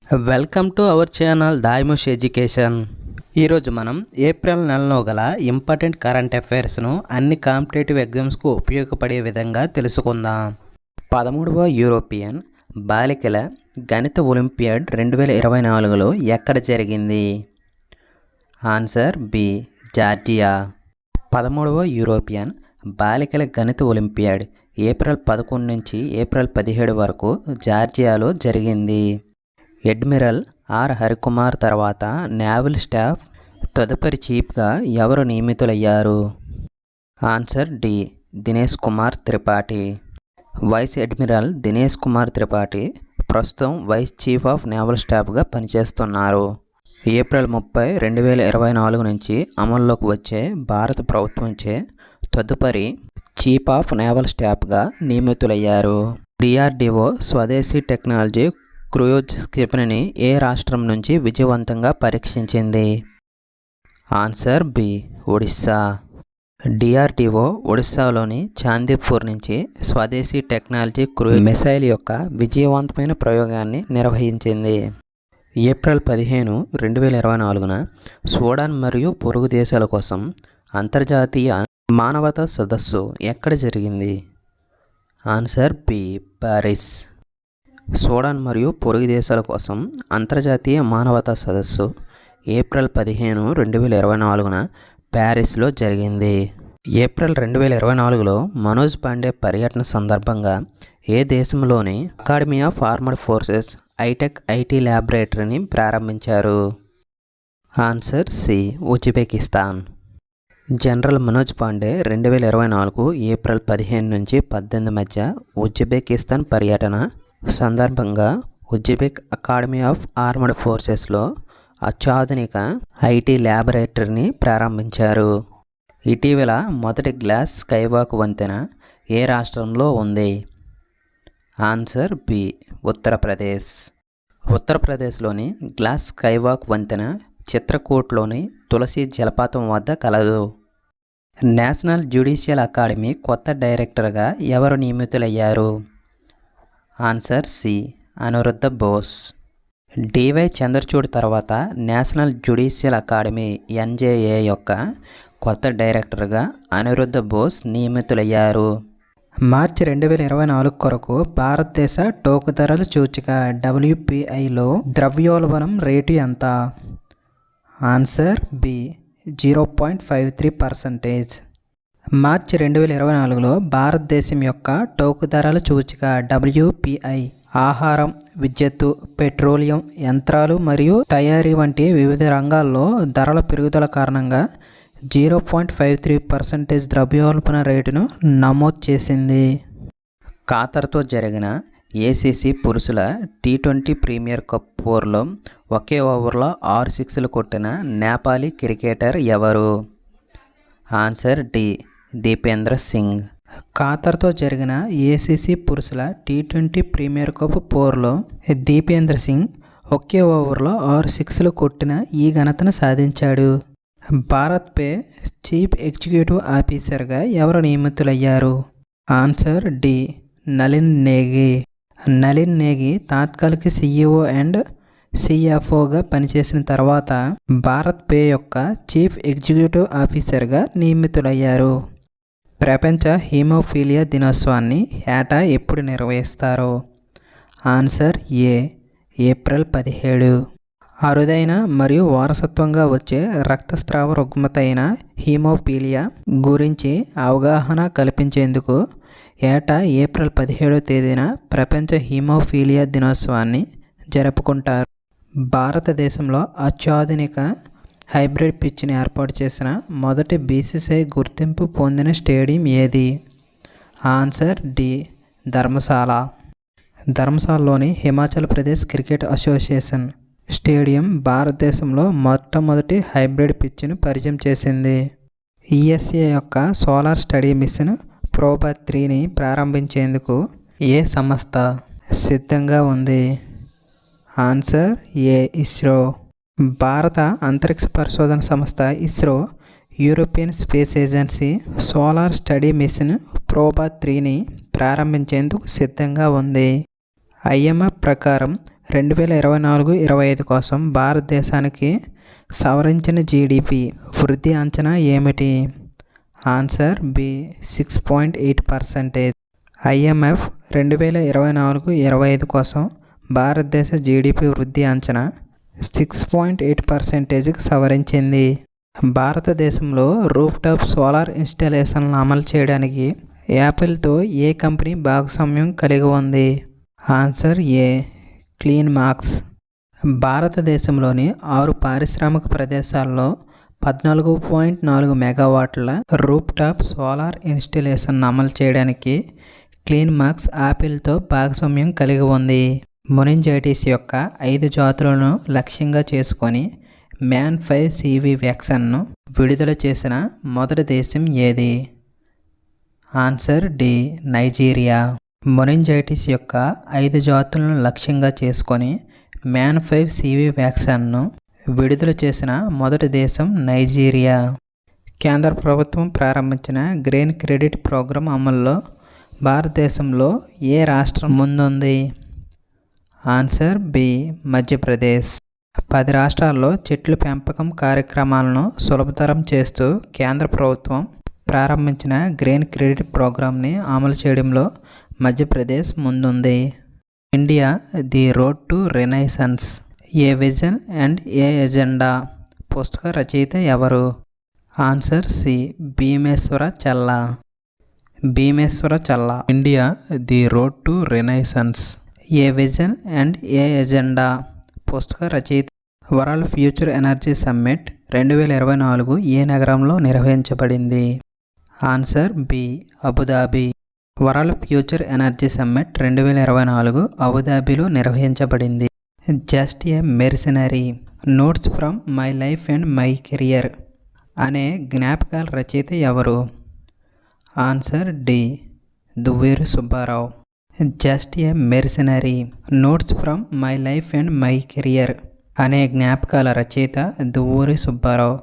Welcome to our channel దాయిముష్ education. ఈరోజు మనం ఏప్రిల్ నెలలో గల ఇంపార్టెంట్ కరెంట్ అఫైర్స్ను అన్ని కాంపిటేటివ్ ఎగ్జామ్స్కు ఉపయోగపడే విధంగా తెలుసుకుందాం. 13వ యూరోపియన్ బాలికల గణిత ఒలింపియాడ్ 2024లో ఎక్కడ జరిగింది? Answer B, Georgia. 13వ యూరోపియన్ బాలికల గణిత ఒలింపియాడ్ ఏప్రిల్ 11 నుంచి ఏప్రిల్ 17 వరకు జార్జియాలో జరిగింది. అడ్మిరల్ ఆర్ హరికుమార్ తర్వాత నేవల్ స్టాఫ్ తదుపరి చీఫ్గా ఎవరు నియమితులయ్యారు? Answer D, Dinesh Kumar Tripathi. Vice admiral Dinesh Kumar Tripathi ప్రస్తుతం వైస్ చీఫ్ ఆఫ్ నేవల్ స్టాఫ్గా పనిచేస్తున్నారు. ఏప్రిల్ 30, 2024 నుంచి అమల్లోకి వచ్చే భారత ప్రభుత్వంచే తదుపరి చీఫ్ ఆఫ్ నేవల్ స్టాఫ్గా నియమితులయ్యారు. డిఆర్డిఓ స్వదేశీ టెక్నాలజీ క్రూయిజ్ క్షిపణిని ఏ రాష్ట్రం నుంచి విజయవంతంగా పరీక్షించింది? Answer B, Odisha. డిఆర్డిఓ ఒడిస్సాలోని చాందీపూర్ నుంచి స్వదేశీ టెక్నాలజీ క్రూయిజ్ మిసైల్ యొక్క విజయవంతమైన ప్రయోగాన్ని నిర్వహించింది. ఏప్రిల్ 15, 2024న సూడాన్ మరియు పొరుగు దేశాల కోసం అంతర్జాతీయ మానవతా సదస్సు ఎక్కడ జరిగింది? Answer B, Paris. సూడాన్ మరియు పొరుగు దేశాల కోసం అంతర్జాతీయ మానవతా సదస్సు ఏప్రిల్ 15, 2024న ప్యారిస్లో జరిగింది. ఏప్రిల్ 2024లో మనోజ్ పాండే పర్యటన సందర్భంగా ఏ దేశంలోని academy of armed forces hi-tech IT ల్యాబొరేటరీని ప్రారంభించారు? Answer C, Uzbekistan. General Manoj Pande 2024 April 15 నుంచి 18 మధ్య ఉజ్బెకిస్తాన్ పర్యటన సందర్భంగా ఉజ్బెక్ అకాడమీ ఆఫ్ ఆర్మడ్ ఫోర్సెస్లో అత్యాధునిక ఐటీ ల్యాబొరేటరీని ప్రారంభించారు. ఇటీవల మొదటి గ్లాస్ స్కైవాక్ వంతెన ఏ రాష్ట్రంలో ఉంది? Answer B, Uttar Pradesh. ఉత్తరప్రదేశ్లోని గ్లాస్ స్కైవాక్ వంతెన చిత్రకూట్లోని తులసి జలపాతం వద్ద కలదు. నేషనల్ జ్యుడిషియల్ అకాడమీ కొత్త డైరెక్టర్గా ఎవరు నియమితులయ్యారు? Answer C, Aniruddha Bose. DY Chandrachud తర్వాత నేషనల్ జ్యుడిషియల్ అకాడమీ ఎన్జేఏ యొక్క కొత్త డైరెక్టర్గా అనిరుద్ధ బోస్ నియమితులయ్యారు. మార్చి 2024 కొరకు భారతదేశ టోకు ధరల సూచిక WPIలో ద్రవ్యోల్బణం రేటు ఎంత? Answer B, 0.53%. మార్చి 2024లో భారతదేశం యొక్క టోకు ధరల సూచిక WPI ఆహారం, విద్యుత్తు, పెట్రోలియం, యంత్రాలు మరియు తయారీ వంటి వివిధ రంగాల్లో ధరల పెరుగుదల కారణంగా 0.53% ద్రవ్యోల్బణ రేటును నమోదు చేసింది. ఖాతర్తో జరిగిన ఏసీసీ పురుషుల T20 ప్రీమియర్ కప్ పోర్లో ఒకే ఓవర్లో 6 సిక్స్లు కొట్టిన నేపాలీ క్రికెటర్ ఎవరు? Answer D, Dipendra Singh. ఖాతర్తో జరిగిన ఏసీసీ పురుషుల T20 ప్రీమియర్ కప్ పోర్లో దీపేంద్ర సింగ్ ఒకే ఓవర్లో 6 సిక్స్లు కొట్టిన ఈ ఘనతను సాధించాడు. భారత్ పే చీఫ్ ఎగ్జిక్యూటివ్ ఆఫీసర్గా ఎవరు నియమితులయ్యారు? Answer D, Nalin Negi. నలిన్ నేగి తాత్కాలిక CEO అండ్ CFOగా పనిచేసిన తర్వాత భారత్ పే యొక్క చీఫ్ ఎగ్జిక్యూటివ్ ఆఫీసర్గా నియమితులయ్యారు. ప్రపంచ హీమోఫీలియా దినోత్సవాన్ని ఏటా ఎప్పుడు నిర్వహిస్తారు? Answer A, April 17. అరుదైన మరియు వారసత్వంగా వచ్చే రక్తస్రావ రుగ్మత అయిన హీమోఫీలియా గురించి అవగాహన కల్పించేందుకు ఏటా ఏప్రిల్ 17వ తేదీన ప్రపంచ హీమోఫీలియా దినోత్సవాన్ని జరుపుకుంటారు. భారతదేశంలో అత్యాధునిక హైబ్రిడ్ పిచ్ని ఏర్పాటు చేసిన మొదటి BCCI గుర్తింపు పొందిన స్టేడియం ఏది? Answer D, Dharamshala. ధర్మశాలలోని Himachal Pradesh cricket association stadium భారతదేశంలో మొట్టమొదటి హైబ్రిడ్ పిచ్ను పరిచయం చేసింది. ESA యొక్క సోలార్ స్టడీ మిషన్ ప్రోబా 3ని ప్రారంభించేందుకు ఏ సంస్థ సిద్ధంగా ఉంది? Answer A, ISRO. భారత అంతరిక్ష పరిశోధన సంస్థ ISRO European space agency solar study mission Proba 3ని ప్రారంభించేందుకు సిద్ధంగా ఉంది. IMF ప్రకారం 2024-25 కోసం భారతదేశానికి సవరించిన జీడిపి వృద్ధి అంచనా ఏమిటి? Answer B 6.8%. ఐఎంఎఫ్ 2024-25 కోసం భారతదేశ జీడిపి వృద్ధి అంచనా 6.8%కి సవరించింది. భారతదేశంలో రూఫ్టాప్ సోలార్ ఇన్స్టాలేషన్లను అమలు చేయడానికి యాపిల్తో ఏ కంపెనీ భాగస్వామ్యం కలిగి ఉంది? ఆన్సర్ ఏ క్లీన్ మార్క్స్. భారతదేశంలోని 6 పారిశ్రామిక ప్రదేశాల్లో 14.4 మెగావాట్ల రూఫ్టాప్ సోలార్ ఇన్స్టాలేషన్ను అమలు చేయడానికి క్లీన్ మార్క్స్ యాపిల్తో భాగస్వామ్యం కలిగి ఉంది. మెనింజైటిస్ యొక్క 5 జాతులను లక్ష్యంగా చేసుకొని మ్యాన్ 5 CV వ్యాక్సిన్ను విడుదల చేసిన మొదటి దేశం ఏది? Answer D Nigeria. మెనింజైటిస్ యొక్క 5 జాతులను లక్ష్యంగా చేసుకొని మ్యాన్ 5 CV వ్యాక్సిన్ను విడుదల చేసిన మొదటి దేశం నైజీరియా. కేంద్ర ప్రభుత్వం ప్రారంభించిన గ్రీన్ క్రెడిట్ ప్రోగ్రాం అమల్లో భారతదేశంలో ఏ రాష్ట్రం ముందుంది? Answer B Madhya Pradesh. 10 రాష్ట్రాల్లో చెట్ల పెంపకం కార్యక్రమాలను సులభతరం చేస్తూ కేంద్ర ప్రభుత్వం ప్రారంభించిన గ్రీన్ క్రెడిట్ ప్రోగ్రాంని అమలు చేయడంలో మధ్యప్రదేశ్ ముందుంది. India the road to renaissance, a vision and a agenda పుస్తక రచయిత ఎవరు? Answer C Bhimeshwara Challa. Bhimeshwara Challa. India the road to renaissance, a vision and a agenda పుస్తక రచయిత. వరల్డ్ ఫ్యూచర్ ఎనర్జీ సమ్మిట్ 2024 ఏ నగరంలో నిర్వహించబడింది? Answer B Abu Dhabi. World future energy summit 2024 అబుదాబిలో నిర్వహించబడింది. Just a mercenary, notes from my life and my career అనే జ్ఞాపకాల రచయిత ఎవరు? Answer D దువ్వేరు Subbarao. Just a mercenary, notes from my life and my career అనే జ్ఞాపకాల రచయిత Duvvuri Subbarao.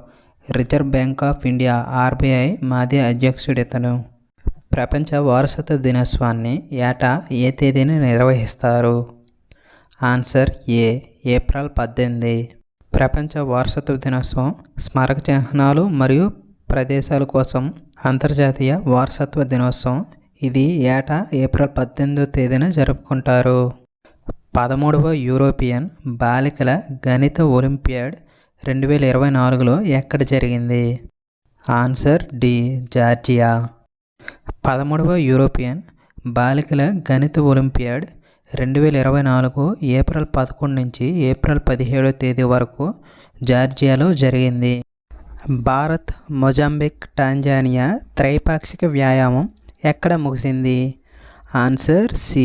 Reserve bank of India RBI మాజీ అధ్యక్షుడు ఇతను. ప్రపంచ వారసత్వ దినోత్సవాన్ని ఏటా ఏ తేదీని నిర్వహిస్తారు? Answer A April 18. ప్రపంచ వారసత్వ దినోత్సవం స్మారక చిహ్నాలు మరియు ప్రదేశాల కోసం అంతర్జాతీయ వారసత్వ దినోత్సవం. ఇది ఏటా ఏప్రిల్ 18వ తేదీన జరుపుకుంటారు. 13వ యూరోపియన్ బాలికల గణిత ఒలింపియాడ్ 2024లో ఎక్కడ జరిగింది? Answer D Georgia. 13వ యూరోపియన్ బాలికల గణిత ఒలింపియాడ్ 2024 ఏప్రిల్ 11 నుంచి ఏప్రిల్ 17వ తేదీ వరకు జార్జియాలో జరిగింది. భారత్, మొజాంబిక్, టాంజానియా త్రైపాక్షిక వ్యాయామం ఎక్కడ ముగిసింది? Answer C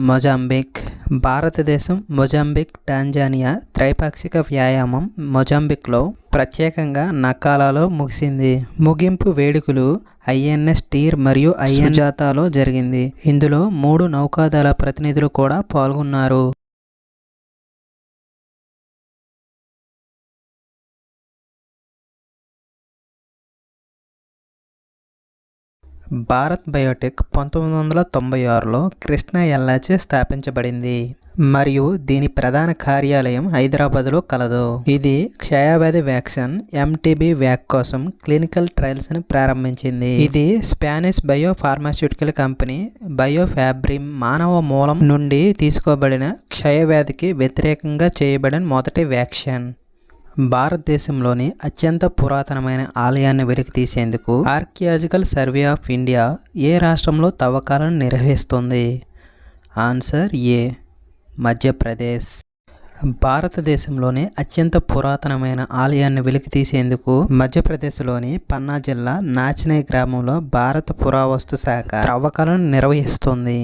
Mozambique. భారతదేశం, మొజాంబిక్, టాంజానియా త్రైపాక్షిక వ్యాయామం మొజాంబిక్లో ప్రత్యేకంగా నకాలాలో ముగిసింది. ముగింపు వేడుకలు INS టీర్ మరియు IN జాతాలో జరిగింది. ఇందులో 3 నౌకాదళ ప్రతినిధులు కూడా పాల్గొన్నారు. భారత్ బయోటెక్ 1996లో కృష్ణా ఎల్లాచే స్థాపించబడింది మరియు దీని ప్రధాన కార్యాలయం హైదరాబాద్లో కలదు. ఇది క్షయవ్యాధి వ్యాక్సిన్ MTB వ్యాక్ కోసం క్లినికల్ ట్రయల్స్ని ప్రారంభించింది. ఇది స్పానిష్ బయో ఫార్మాస్యూటికల్ కంపెనీ బయోఫాబ్రిమ్ మానవ మూలం నుండి తీసుకోబడిన క్షయవ్యాధికి వ్యతిరేకంగా చేయబడిన మొదటి వ్యాక్సిన్. భారతదేశంలోని అత్యంత పురాతనమైన ఆలయాన్ని వెలికి తీసేందుకు ఆర్కియాలజికల్ సర్వే ఆఫ్ ఇండియా ఏ రాష్ట్రంలో తవ్వకాలను నిర్వహిస్తుంది? ఆన్సర్ ఏ మధ్యప్రదేశ్. భారతదేశంలోని అత్యంత పురాతనమైన ఆలయాన్ని వెలికి తీసేందుకు మధ్యప్రదేశ్లోని పన్నా జిల్లా నాచినై గ్రామంలో భారత పురావస్తు శాఖ తవ్వకాలను నిర్వహిస్తుంది.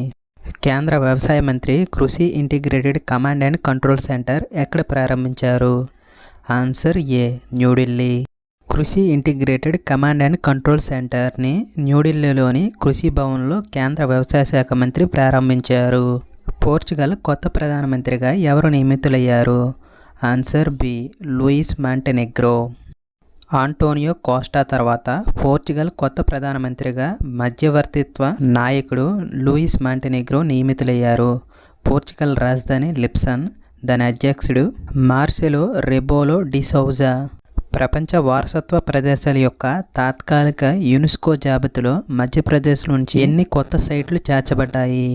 కేంద్ర వ్యవసాయ మంత్రి కృషి integrated command and control centre ఎక్కడ ప్రారంభించారు? ఆన్సర్ ఏ న్యూఢిల్లీ. కృషి ఇంటిగ్రేటెడ్ కమాండ్ అండ్ కంట్రోల్ సెంటర్ని న్యూఢిల్లీలోని కృషి భవన్లో కేంద్ర వ్యవసాయ శాఖ మంత్రి ప్రారంభించారు. పోర్చుగల్ కొత్త ప్రధానమంత్రిగా ఎవరు నియమితులయ్యారు? Answer B Luis Montenegro. Antonio Costa తర్వాత పోర్చుగల్ కొత్త ప్రధానమంత్రిగా మధ్యవర్తిత్వ నాయకుడు లూయిస్ మాంటెనెగ్రో నియమితులయ్యారు. పోర్చుగల్ రాజధాని లిస్బన్ దాని అధ్యక్షుడు మార్సెలో రెబోలో డి సౌజా. ప్రపంచ వారసత్వ ప్రదేశాల యొక్క తాత్కాలిక యునెస్కో జాబితాలో మధ్యప్రదేశ్ నుంచి ఎన్ని కొత్త సైట్లు చేర్చబడ్డాయి?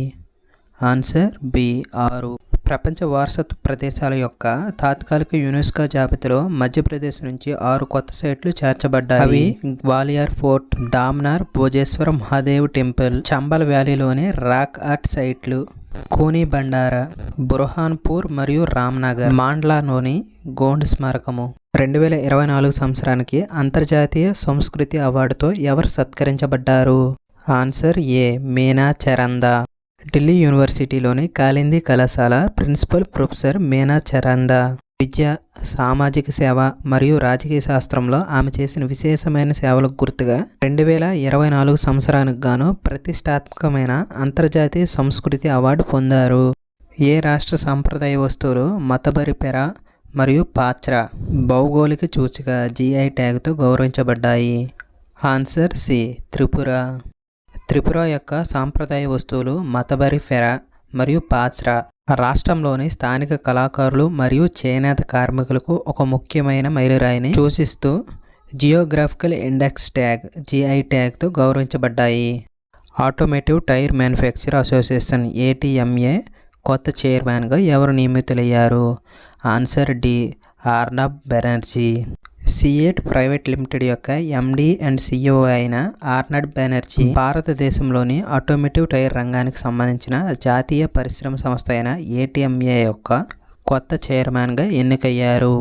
Answer B 6. ప్రపంచ వారసత్వ ప్రదేశాల యొక్క తాత్కాలిక యునెస్కో జాబితాలో మధ్యప్రదేశ్ నుంచి 6 కొత్త సైట్లు చేర్చబడ్డాయి. అవి గ్వాలియర్ ఫోర్ట్, దామ్నార్ భోజేశ్వర మహాదేవ్ టెంపుల్, చంబల్ వ్యాలీలోని రాక్ ఆర్ట్ సైట్లు, కోని బండారా, బుర్హాన్పూర్ మరియు రామ్నగర్, మాండ్లాలోని గోండ్ స్మారకము. 2024 సంవత్సరానికి అంతర్జాతీయ సంస్కృతి అవార్డుతో ఎవరు సత్కరించబడ్డారు? ఆన్సర్ ఏ మీనా చరందా. ఢిల్లీ యూనివర్సిటీలోని కాళింది కళాశాల ప్రిన్సిపల్ ప్రొఫెసర్ మీనా చరందా విద్య, సామాజిక సేవ మరియు రాజకీయ శాస్త్రంలో ఆమె చేసిన విశేషమైన సేవలకు గుర్తుగా 2024 సంవత్సరానికి గాను ప్రతిష్టాత్మకమైన అంతర్జాతీయ సంస్కృతి అవార్డు పొందారు. ఏ రాష్ట్ర సాంప్రదాయ వస్తువులు మతబరి పెర మరియు పాచ్రా భౌగోళిక సూచిక GI ట్యాగ్తో గౌరవించబడ్డాయి? Answer C Tripura. త్రిపుర యొక్క సాంప్రదాయ వస్తువులు మతబరి ఫెర మరియు పాచ్రా రాష్ట్రంలోని స్థానిక కళాకారులు మరియు చేనేత కార్మికులకు ఒక ముఖ్యమైన మైలురాయిని సూచిస్తూ జియోగ్రాఫికల్ ఇండెక్స్ ట్యాగ్ GI ట్యాగ్తో గౌరవించబడ్డాయి. Automotive tyre manufacture association ATMA కొత్త చైర్మన్గా ఎవరు నియమితులయ్యారు? Answer D Arnab Banerjee. CEAT private limited యొక్క MD అండ్ CEO అయిన ఆర్నబ్ బెనర్జీ భారతదేశంలోని ఆటోమోటివ్ టైర్ రంగానికి సంబంధించిన జాతీయ పరిశ్రమ సంస్థ అయిన ATMA యొక్క కొత్త చైర్మన్గా ఎన్నికయ్యారు.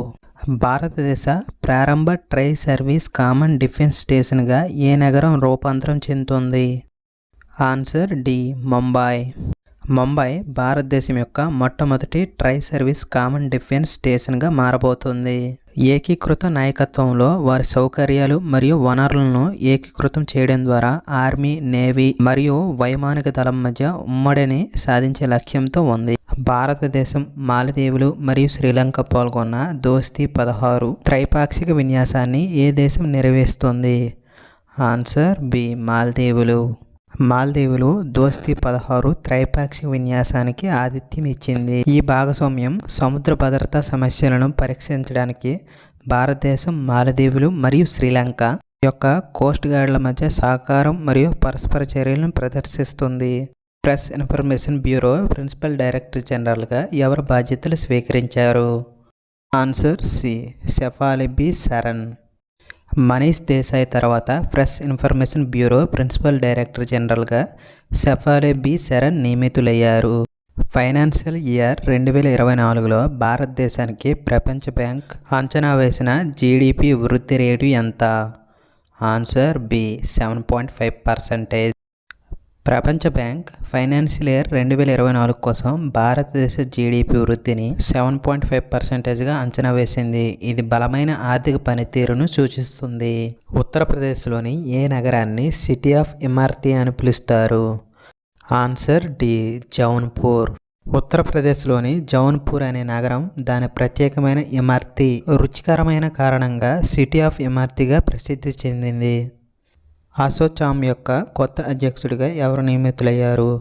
భారతదేశ ప్రారంభ ట్రై సర్వీస్ కామన్ డిఫెన్స్ స్టేషన్గా ఏ నగరం రూపాంతరం చెందుతుంది? Answer D Mumbai. ముంబై భారతదేశం యొక్క మొట్టమొదటి ట్రై సర్వీస్ కామన్ డిఫెన్స్ స్టేషన్గా మారబోతుంది. ఏకీకృత నాయకత్వంలో వారి సౌకర్యాలు మరియు వనరులను ఏకీకృతం చేయడం ద్వారా ఆర్మీ, నేవీ మరియు వైమానిక దళం మధ్య ఉమ్మడిని సాధించే లక్ష్యంతో ఉంది. భారతదేశం, మాలదీవులు మరియు శ్రీలంక పాల్గొన్న దోస్తీ 16 త్రైపాక్షిక విన్యాసాన్ని ఏ దేశం నిర్వహిస్తుంది? Answer B మాల్దీవులు. మాల్దీవులు దోస్తీ 16 త్రైపాక్షిక విన్యాసానికి ఆతిథ్యం ఇచ్చింది. ఈ భాగస్వామ్యం సముద్ర భద్రతా సమస్యలను పరీక్షించడానికి భారతదేశం, మాలదీవులు మరియు శ్రీలంక యొక్క కోస్ట్ గార్డుల మధ్య సహకారం మరియు పరస్పర చర్యలను ప్రదర్శిస్తుంది. Press information bureau principal director జనరల్గా ఎవరు బాధ్యతలు స్వీకరించారు? Answer C Shefali B Sharan. Manish Desai తర్వాత press information bureau principal director జనరల్గా షెఫాలి బి శరణ్ నియమితులయ్యారు. ఫైనాన్షియల్ ఇయర్ 2024లో భారతదేశానికి ప్రపంచ బ్యాంక్ అంచనా వేసిన GDP వృద్ధి రేటు ఎంత? Answer B 7.5%. ప్రపంచ బ్యాంక్ ఫైనాన్షియల్ ఇయర్ 2024 కోసం భారతదేశ GDP వృద్ధిని 7.5%గా అంచనా వేసింది. ఇది బలమైన ఆర్థిక పనితీరును సూచిస్తుంది. ఉత్తరప్రదేశ్లోని ఏ నగరాన్ని సిటీ ఆఫ్ ఇమారతీ అని పిలుస్తారు? Answer D Jaunpur. ఉత్తరప్రదేశ్లోని జౌన్పూర్ అనే నగరం దాని ప్రత్యేకమైన ఇమారతీ రుచికరమైన కారణంగా సిటీ ఆఫ్ ఇమారతీగా ప్రసిద్ధి చెందింది. అసోచామ్ యొక్క కొత్త అధ్యక్షుడిగా ఎవరు నియమితులయ్యారు?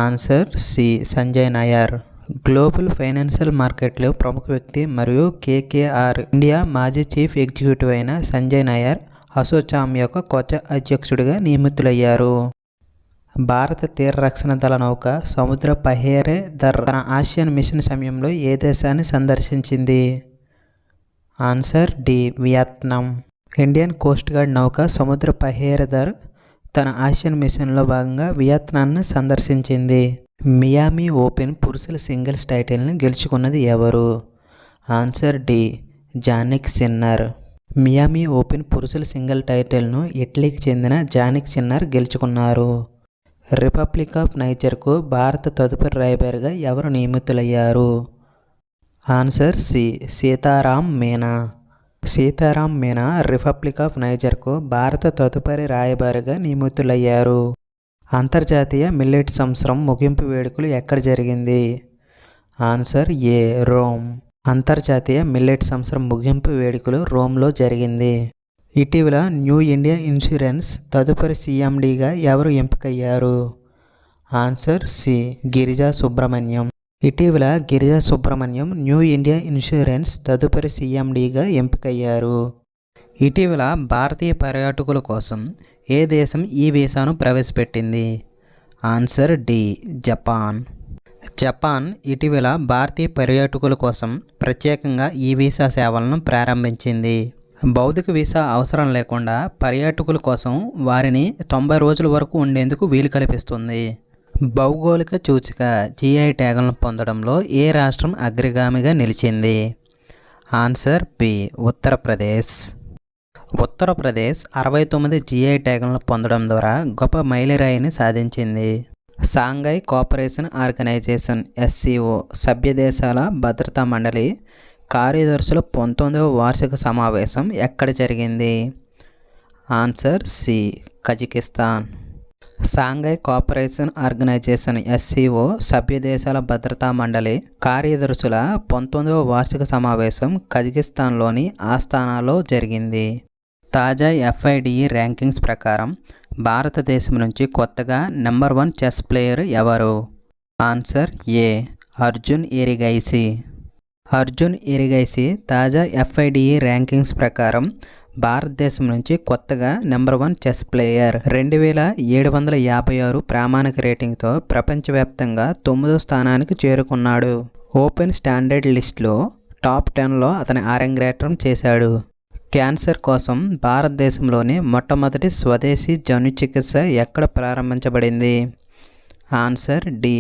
Answer C Sanjay Nair. Global financial మార్కెట్లో ప్రముఖ వ్యక్తి మరియు KKR ఇండియా మాజీ చీఫ్ ఎగ్జిక్యూటివ్ అయిన సంజయ్ నాయర్ అసోచామ్ యొక్క కొత్త అధ్యక్షుడిగా నియమితులయ్యారు. భారత తీర రక్షణ దళ నౌక సముద్ర పహేరే దర్ తన ఆసియన్ మిషన్ సమయంలో ఏ దేశాన్ని సందర్శించింది? Answer D Vietnam. Indian coast guard నౌక సముద్ర పహేరదర్ తన ఆసియన్ మిషన్లో భాగంగా వియత్నాంను సందర్శించింది. మియామి ఓపెన్ పురుషుల సింగిల్స్ టైటిల్ని గెలుచుకున్నది ఎవరు? Answer D Jannik Sinner. Miami open పురుషుల సింగిల్ టైటిల్ను ఇటలీకి చెందిన జానిక్ సిన్నర్ గెలుచుకున్నారు. రిపబ్లిక్ ఆఫ్ నైజర్కు భారత తదుపరి రాయబారిగా ఎవరు నియమితులయ్యారు? Answer C Sitaram Meena. Sitaram Meena republic of నైజర్కు భారత తదుపరి రాయబారిగా నియమితులయ్యారు. అంతర్జాతీయ మిల్లెట్ సంవత్సరం ముగింపు వేడుకలు ఎక్కడ జరిగింది? ఆన్సర్ ఏ రోమ్. అంతర్జాతీయ మిల్లెట్ సంవత్సరం ముగింపు వేడుకలు రోమ్లో జరిగింది. ఇటీవల న్యూ ఇండియా ఇన్సూరెన్స్ తదుపరి CMDగా ఎవరు ఎంపికయ్యారు? Answer C Girija Subrahmanyam. ఇటీవల Girija Subrahmanyam new India insurance తదుపరి సీఎండీగా ఎంపికయ్యారు. ఇటీవల భారతీయ పర్యాటకుల కోసం ఏ దేశం ఈ వీసాను ప్రవేశపెట్టింది? Answer D, Japan. జపాన్ ఇటీవల భారతీయ పర్యాటకుల కోసం ప్రత్యేకంగా ఈ వీసా సేవలను ప్రారంభించింది. భౌతిక వీసా అవసరం లేకుండా పర్యాటకుల కోసం వారిని 90 రోజుల వరకు ఉండేందుకు వీలు కల్పిస్తుంది. భౌగోళిక సూచిక జీఐ ట్యాగులను పొందడంలో ఏ రాష్ట్రం అగ్రగామిగా నిలిచింది? Answer B, Uttar Pradesh. Uttar Pradesh 69 GI ట్యాగులను పొందడం ద్వారా గొప్ప మైలురాయిని సాధించింది. షాంఘై కోఆపరేషన్ ఆర్గనైజేషన్ SCO సభ్య దేశాల భద్రతా మండలి కార్యదర్శుల 19వ వార్షిక సమావేశం ఎక్కడ జరిగింది? Answer C, Kazakhstan. Shanghai cooperation organisation SCO సభ్య దేశాల భద్రతా మండలి కార్యదర్శుల 19వ వార్షిక సమావేశం కజకిస్తాన్లోని ఆస్తానాలో జరిగింది. తాజా FIDE ర్యాంకింగ్స్ ప్రకారం భారతదేశం నుంచి కొత్తగా నెంబర్ 1 చెస్ ప్లేయర్ ఎవరు? ఆన్సర్ ఏ, అర్జున్ ఎరిగైసి. అర్జున్ ఎరిగైసి తాజా FIDE ర్యాంకింగ్స్ ప్రకారం భారతదేశం నుంచి కొత్తగా నెంబర్ 1 చెస్ ప్లేయర్. 2756 ప్రామాణిక రేటింగ్తో ప్రపంచవ్యాప్తంగా 9వ స్థానానికి చేరుకున్నాడు. ఓపెన్ స్టాండర్డ్ లిస్టులో టాప్ 10లో అతని అరంగేట్రం చేశాడు. క్యాన్సర్ కోసం భారతదేశంలోని మొట్టమొదటి స్వదేశీ జన్యు చికిత్స ఎక్కడ ప్రారంభించబడింది? Answer D,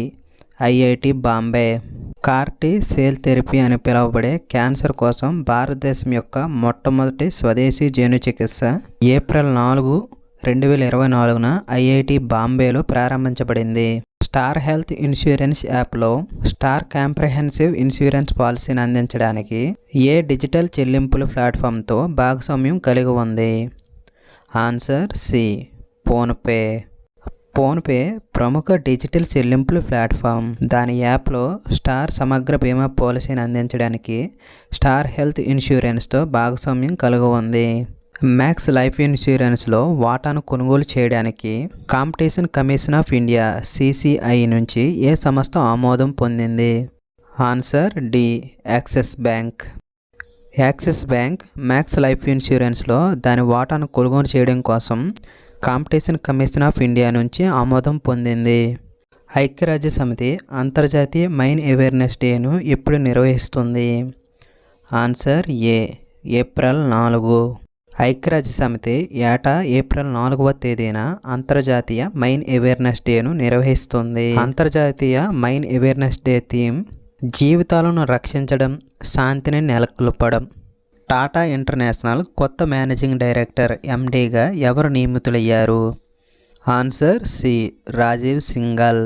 IIT Bombay. CAR T cell therapy అని పిలువబడే క్యాన్సర్ కోసం భారతదేశం యొక్క మొట్టమొదటి స్వదేశీ జన్యు చికిత్స ఏప్రిల్ 4, 2024న IIT బాంబేలో ప్రారంభించబడింది. స్టార్ హెల్త్ ఇన్సూరెన్స్ యాప్లో స్టార్ కాంప్రహెన్సివ్ ఇన్సూరెన్స్ పాలసీని అందించడానికి ఏ డిజిటల్ చెల్లింపుల ప్లాట్ఫామ్తో భాగస్వామ్యం కలిగి ఉంది? Answer C, PhonePe. ఫోన్పే ప్రముఖ డిజిటల్ చెల్లింపుల ప్లాట్ఫామ్. దాని యాప్లో స్టార్ సమగ్ర బీమా పాలసీని అందించడానికి స్టార్ హెల్త్ ఇన్సూరెన్స్తో భాగస్వామ్యం కలిగి ఉంది. మ్యాక్స్ లైఫ్ ఇన్సూరెన్స్లో వాటాను కొనుగోలు చేయడానికి competition commission of India CCI నుంచి ఏ సంస్థ ఆమోదం పొందింది? Answer D, Axis bank. Axis bank Max life ఇన్సూరెన్స్లో దాని వాటాను కొనుగోలు చేయడం కోసం కాంపిటీషన్ కమిషన్ ఆఫ్ ఇండియా నుంచి ఆమోదం పొందింది. ఐక్యరాజ్య సమితి అంతర్జాతీయ మైన్ అవేర్నెస్ డేను ఎప్పుడు నిర్వహిస్తుంది? Answer A, April 4. ఐక్యరాజ్య సమితి ఏటా ఏప్రిల్ 4వ తేదీన అంతర్జాతీయ మైన్ అవేర్నెస్ డేను నిర్వహిస్తుంది. అంతర్జాతీయ మైన్ అవేర్నెస్ డే థీమ్ జీవితాలను రక్షించడం, శాంతిని నెలకొల్పడం. టాటా ఇంటర్నేషనల్ కొత్త మేనేజింగ్ డైరెక్టర్ MDగా ఎవరు నియమితులయ్యారు? Answer C, Rajeev Singhal.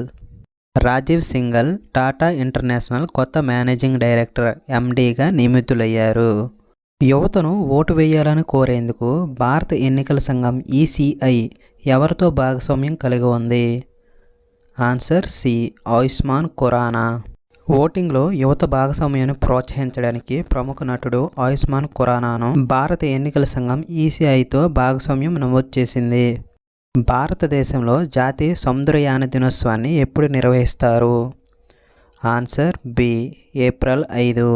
Rajeev Singhal Tata international కొత్త మేనేజింగ్ డైరెక్టర్ MDగా నియమితులయ్యారు. యువతను ఓటు వేయాలని కోరేందుకు భారత ఎన్నికల సంఘం ECI ఎవరితో భాగస్వామ్యం కలిగి ఉంది? Answer C, Ayushmann Khurrana. ఓటింగ్లో యువత భాగస్వామ్యాన్ని ప్రోత్సహించడానికి ప్రముఖ నటుడు ఆయుష్మాన్ ఖురానాను భారత ఎన్నికల సంఘం ECIతో భాగస్వామ్యం నమోదు చేసింది. భారతదేశంలో జాతీయ సముద్రయాన దినోత్సవాన్ని ఎప్పుడు నిర్వహిస్తారు? Answer B, April 5.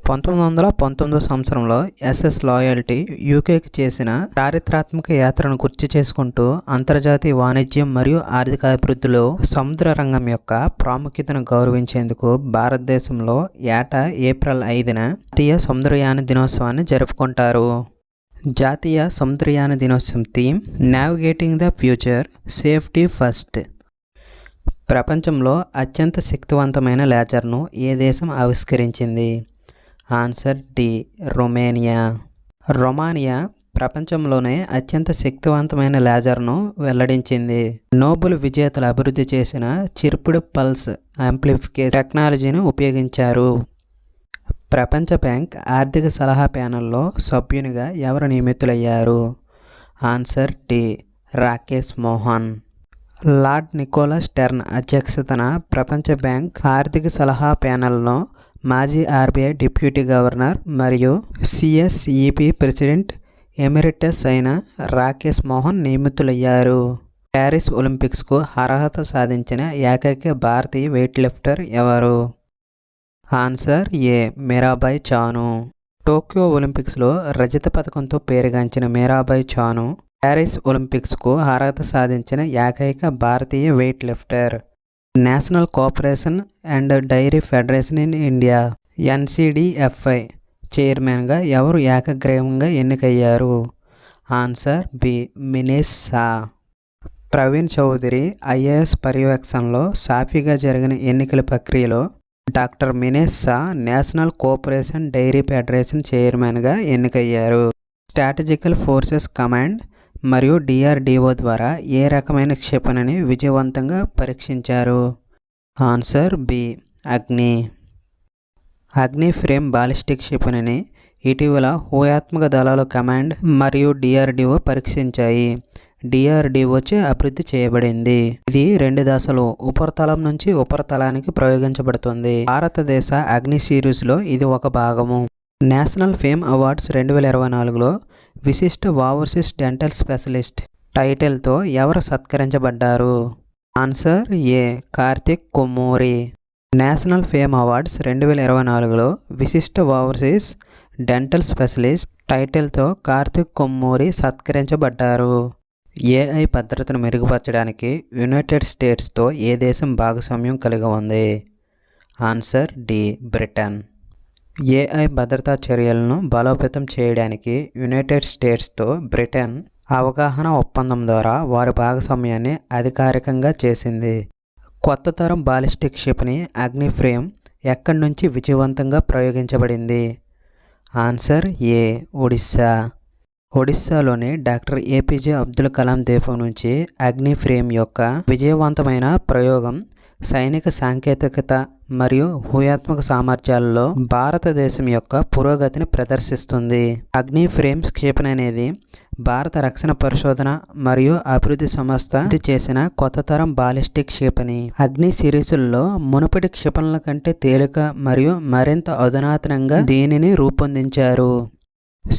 1919 సంవత్సరంలో SS లాయల్టీ UKకి చేసిన చారిత్రాత్మక యాత్రను గుర్తు చేసుకుంటూ అంతర్జాతీయ వాణిజ్యం మరియు ఆర్థికాభివృద్ధిలో సముద్ర రంగం యొక్క ప్రాముఖ్యతను గౌరవించేందుకు భారతదేశంలో ఏటా ఏప్రిల్ 5న జాతీయ సముద్రయాన దినోత్సవాన్ని జరుపుకుంటారు. జాతీయ సముద్రయాన దినోత్సవం theme navigating the future, safety first. ప్రపంచంలో అత్యంత శక్తివంతమైన లేజర్ను ఏ దేశం ఆవిష్కరించింది? Answer D, Romania. రొమానియా ప్రపంచంలోనే అత్యంత శక్తివంతమైన లేజర్ను వెల్లడించింది. నోబెల్ విజేతలు అభివృద్ధి చేసిన చిర్పుడ్ పల్స్ యాంప్లిఫికేషన్ టెక్నాలజీని ఉపయోగించారు. ప్రపంచ బ్యాంక్ ఆర్థిక సలహా ప్యానెల్లో సభ్యునిగా ఎవరు నియమితులయ్యారు? Answer D, Rakesh Mohan. Lord Nicholas Stern అధ్యక్షతన ప్రపంచ బ్యాంక్ ఆర్థిక సలహా ప్యానెల్లో మాజీ RBI డిప్యూటీ గవర్నర్ మరియు CSEP ప్రెసిడెంట్ ఎమిరిటస్ అయిన రాకేష్ మోహన్ నియమితులయ్యారు. ప్యారిస్ ఒలింపిక్స్కు అర్హత సాధించిన ఏకైక భారతీయ వెయిట్ లిఫ్టర్ ఎవరు? Answer A Mirabai Chanu. Tokyo ఒలింపిక్స్లో రజత పథకంతో పేరుగాంచిన మీరాబాయ్ చాను ప్యారిస్ ఒలింపిక్స్కు అర్హత సాధించిన ఏకైక భారతీయ weight lifter. National cooperation and dairy federation in India NCDFI చైర్మన్గా ఎవరు ఏకగ్రీవంగా ఎన్నికయ్యారు? Answer B Minesh Shah. Praveen Chaudhary IAS పర్యవేక్షణలో సాఫీగా జరిగిన ఎన్నికల ప్రక్రియలో doctor Minesh Shah national cooperation dairy federation చైర్మన్గా ఎన్నికయ్యారు. స్ట్రాటజికల్ ఫోర్సెస్ కమాండ్ మరియు DRDO ద్వారా ఏ రకమైన క్షిపణిని విజయవంతంగా పరీక్షించారు? ఆన్సర్ బి అగ్ని. అగ్ని ఫ్రేమ్ బాలిస్టిక్ క్షిపణిని ఇటీవల వ్యూహాత్మక దళాల కమాండ్ మరియు DRDO పరీక్షించాయి. DRDOచే అభివృద్ధి చేయబడింది. ఇది 2 దశలు ఉపరితలం నుంచి ఉపరితలానికి ప్రయోగించబడుతుంది. భారతదేశ అగ్ని సిరీస్లో ఇది ఒక భాగము. నేషనల్ ఫేమ్ అవార్డ్స్ 2024లో విశిష్ట ఓవర్సీస్ డెంటల్ స్పెషలిస్ట్ టైటిల్తో ఎవరు సత్కరించబడ్డారు? Answer A Karthik Kommuri. National fame awards 2024లో విశిష్ట ఓవర్సీస్ డెంటల్ స్పెషలిస్ట్ టైటిల్తో కార్తిక్ కొమ్మూరి సత్కరించబడ్డారు. AI భద్రతను మెరుగుపరచడానికి యునైటెడ్ స్టేట్స్తో ఏ దేశం భాగస్వామ్యం కలిగి ఉంది? Answer D Britain. AI భద్రతా చర్యలను బలోపేతం చేయడానికి యునైటెడ్ స్టేట్స్తో బ్రిటన్ అవగాహన ఒప్పందం ద్వారా వారి భాగస్వామ్యాన్ని అధికారికంగా చేసింది. కొత్త తరం బాలిస్టిక్ క్షిపణి అగ్ని ఫ్రేమ్ ఎక్కడి నుంచి విజయవంతంగా ప్రయోగించబడింది? ఆన్సర్ ఏ ఒడిశా. ఒడిశాలోని డాక్టర్ APJ అబ్దుల్ కలాం ద్వీపం నుంచి అగ్ని ఫ్రేమ్ యొక్క విజయవంతమైన ప్రయోగం సైనిక సాంకేతికత మరియు వ్యూహాత్మక సామర్థ్యాలలో భారతదేశం యొక్క పురోగతిని ప్రదర్శిస్తుంది. అగ్ని ఫ్రేమ్ క్షిపణి అనేది భారత రక్షణ పరిశోధన మరియు అభివృద్ధి సంస్థ చేసిన కొత్త తరం బాలిస్టిక్ క్షిపణి. అగ్ని సిరీస్లో మునుపటి క్షిపణుల కంటే తేలిక మరియు మరింత అధునాతనంగా దీనిని రూపొందించారు.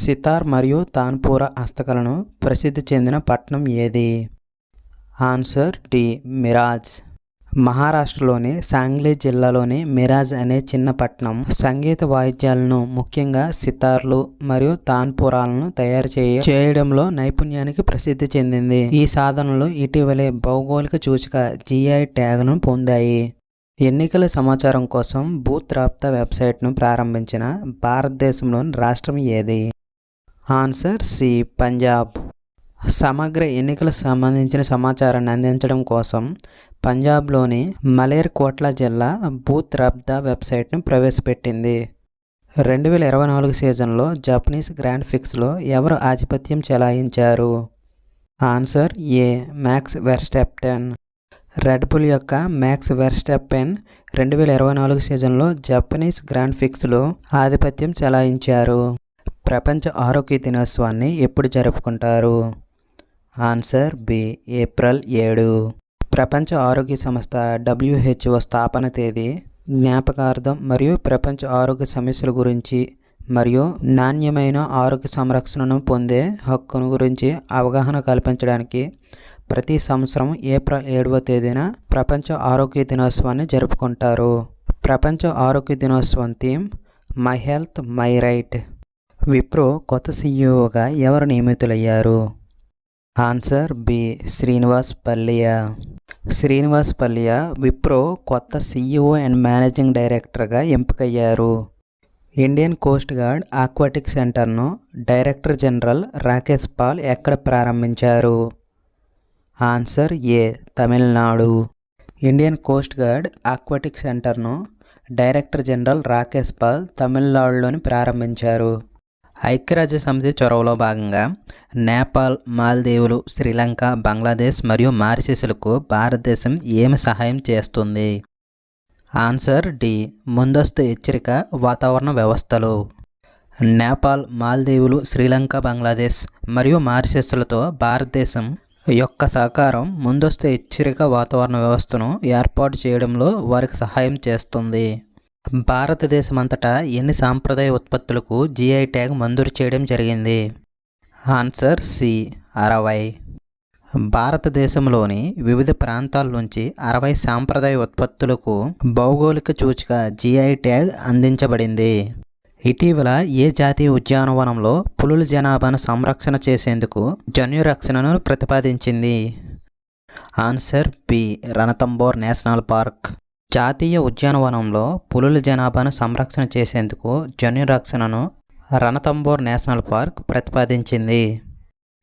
సితార్ మరియు తాన్పూర హస్తకళను ప్రసిద్ధి చెందిన పట్టణం ఏది? Answer D Miraj. మహారాష్ట్రలోని సాంగ్లీ జిల్లాలోని మిరాజ్ అనే చిన్న పట్టణం సంగీత వాయిద్యాలను ముఖ్యంగా సితార్లు మరియు తాన్పూరాలను తయారు చేయడంలో నైపుణ్యానికి ప్రసిద్ధి చెందింది. ఈ సాధనలు ఇటీవలే భౌగోళిక సూచిక GI ట్యాగ్ను పొందాయి. ఎన్నికల సమాచారం కోసం బూత్ రాబ్తా వెబ్సైట్ను ప్రారంభించిన భారతదేశంలోని రాష్ట్రం ఏది? Answer C Punjab. సమగ్ర ఎన్నికలకు సంబంధించిన సమాచారాన్ని అందించడం కోసం పంజాబ్లోని మలేర్కోట్లా జిల్లా బూత్ రాబ్తా వెబ్సైట్ను ప్రవేశపెట్టింది. 2024 సీజన్లో జపనీస్ గ్రాండ్ ప్రిక్స్లో ఎవరు ఆధిపత్యం చెలాయించారు? ఆన్సర్ ఏ మ్యాక్స్ వెర్స్టాప్పెన్. రెడ్ బుల్ యొక్క మ్యాక్స్ వెర్స్టాప్పెన్ 2024 సీజన్లో జపనీస్ గ్రాండ్ ప్రిక్స్లో ఆధిపత్యం చెలాయించారు. ప్రపంచ ఆరోగ్య దినోత్సవాన్ని ఎప్పుడు జరుపుకుంటారు? Answer B April 7. ప్రపంచ ఆరోగ్య సంస్థ WHO స్థాపన తేదీ, జ్ఞాపకార్థం మరియు ప్రపంచ ఆరోగ్య సమస్యల గురించి మరియు నాణ్యమైన ఆరోగ్య సంరక్షణను పొందే హక్కును గురించి అవగాహన కల్పించడానికి ప్రతి సంవత్సరం ఏప్రిల్ 7వ తేదీన ప్రపంచ ఆరోగ్య దినోత్సవాన్ని జరుపుకుంటారు. ప్రపంచ ఆరోగ్య దినోత్సవం theme my health my right. Wipro కొత్త CEOగా ఎవరు నియమితులయ్యారు? Answer B Srinivas Pallia. శ్రీనివాస్ పల్లియా విప్రో కొత్త CEO అండ్ మేనేజింగ్ డైరెక్టర్గా ఎంపికయ్యారు. ఇండియన్ కోస్ట్ గార్డ్ ఆక్వాటిక్ సెంటర్ను డైరెక్టర్ జనరల్ రాకేష్ పాల్ ఎక్కడ ప్రారంభించారు? Answer A Tamil Nadu. Indian coast guard aquatic సెంటర్ను డైరెక్టర్ జనరల్ రాకేష్ పాల్ తమిళనాడులోని ప్రారంభించారు. ఐక్యరాజ్య సమితి చొరవలో భాగంగా నేపాల్, మాల్దీవులు, శ్రీలంక, బంగ్లాదేశ్ మరియు మారిషస్లకు భారతదేశం ఏమి సహాయం చేస్తుంది? ఆన్సర్ డి ముందస్తు హెచ్చరిక వాతావరణ వ్యవస్థలు. నేపాల్, మాల్దీవులు, శ్రీలంక, బంగ్లాదేశ్ మరియు మారిషస్లతో భారతదేశం యొక్క సహకారం ముందస్తు హెచ్చరిక వాతావరణ వ్యవస్థను ఏర్పాటు చేయడంలో వారికి సహాయం చేస్తుంది. భారతదేశం అంతటా ఎన్ని సాంప్రదాయ ఉత్పత్తులకు GI ట్యాగ్ మంజూరు చేయడం జరిగింది? Answer C 60. భారతదేశంలోని వివిధ ప్రాంతాల నుంచి 60 సాంప్రదాయ ఉత్పత్తులకు భౌగోళిక సూచిక జిఐ ట్యాగ్ అందించబడింది. ఇటీవల ఏ జాతీయ ఉద్యానవనంలో పులుల జనాభాను సంరక్షణ చేసేందుకు జన్యు రక్షణను ప్రతిపాదించింది? Answer B. Ranthambore national park. జాతీయ ఉద్యానవనంలో పులుల జనాభాను సంరక్షణ చేసేందుకు జన్యు రక్షణను రణతంబోర్ నేషనల్ పార్క్ ప్రతిపాదించింది.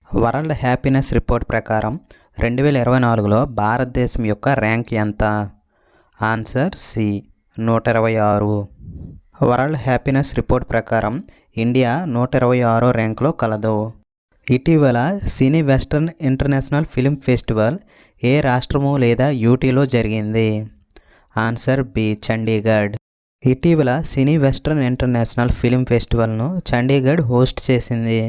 వరల్డ్ హ్యాపీనెస్ రిపోర్ట్ ప్రకారం 2024లో భారతదేశం యొక్క ర్యాంక్ ఎంత? Answer C. 126. World happiness report ప్రకారం ఇండియా 126వ ర్యాంకులో కలదు. ఇటీవల cine western international film festival ఏ రాష్ట్రము లేదా యూటీలో జరిగింది? Answer B. చండీగఢ్. ఇటీవల సినీ వెస్టర్న్ ఇంటర్నేషనల్ ఫిల్మ్ ఫెస్టివల్ను చండీగఢ్ హోస్ట్ చేసింది.